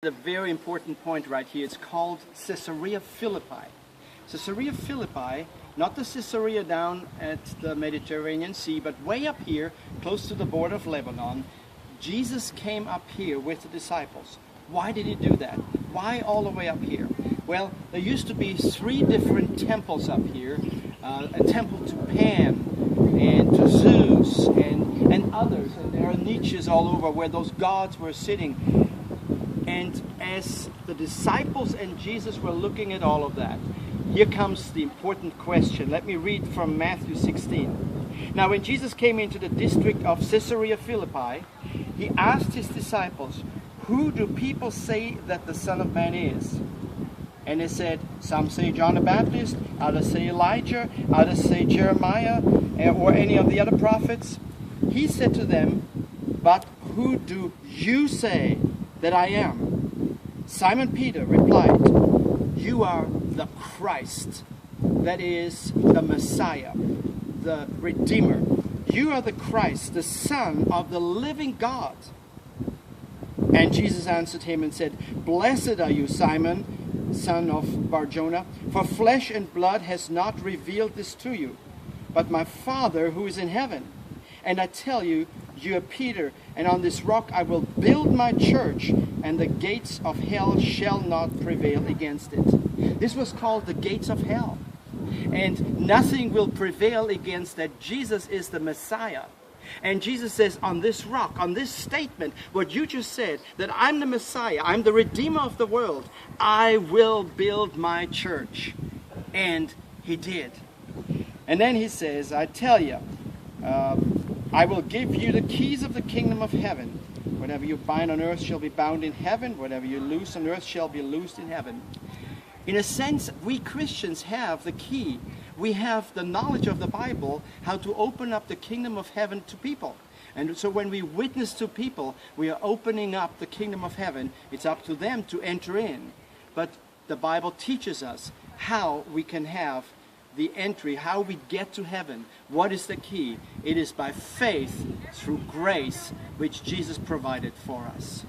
A very important point right here. It's called Cesarea Philippi. Caesarea Philippi, not the Caesarea down at the Mediterranean Sea, but way up here, close to the border of Lebanon. Jesus came up here with the disciples. Why did he do that? Why all the way up here? Well, there used to be 3 different temples up here. A temple to Pan and to Zeus and others. And there are niches all over where those gods were sitting. And as the disciples and Jesus were looking at all of that, here comes the important question. Let me read from Matthew 16. Now, when Jesus came into the district of Cesarea Philippi, he asked his disciples, "Who do people say that the Son of Man is?" And they said, "Some say John the Baptist, others say Elijah, others say Jeremiah, or any of the other prophets." He said to them, "But who do you say that I am?" Simon Peter replied, "You are the Christ," that is, the Messiah, the Redeemer. "You are the Christ, the Son of the living God." And Jesus answered him and said, "Blessed are you, Simon, son of Bar-Jonah, for flesh and blood has not revealed this to you, but my Father who is in heaven. And I tell you, you are Peter, and on this rock I will build my church, and the gates of hell shall not prevail against it." This was called the gates of hell. And nothing will prevail against that. Jesus is the Messiah. And Jesus says, on this rock, on this statement, what you just said, that I'm the Messiah, I'm the Redeemer of the world, I will build my church. And he did. And then he says, I tell you, I will give you the keys of the kingdom of heaven. Whatever you bind on earth shall be bound in heaven. Whatever you loose on earth shall be loosed in heaven. In a sense, we Christians have the key. We have the knowledge of the Bible, how to open up the kingdom of heaven to people. And so when we witness to people, we are opening up the kingdom of heaven. It's up to them to enter in. But the Bible teaches us how we can have the entry, how we get to heaven. What is the key? It is by faith through grace, which Jesus provided for us.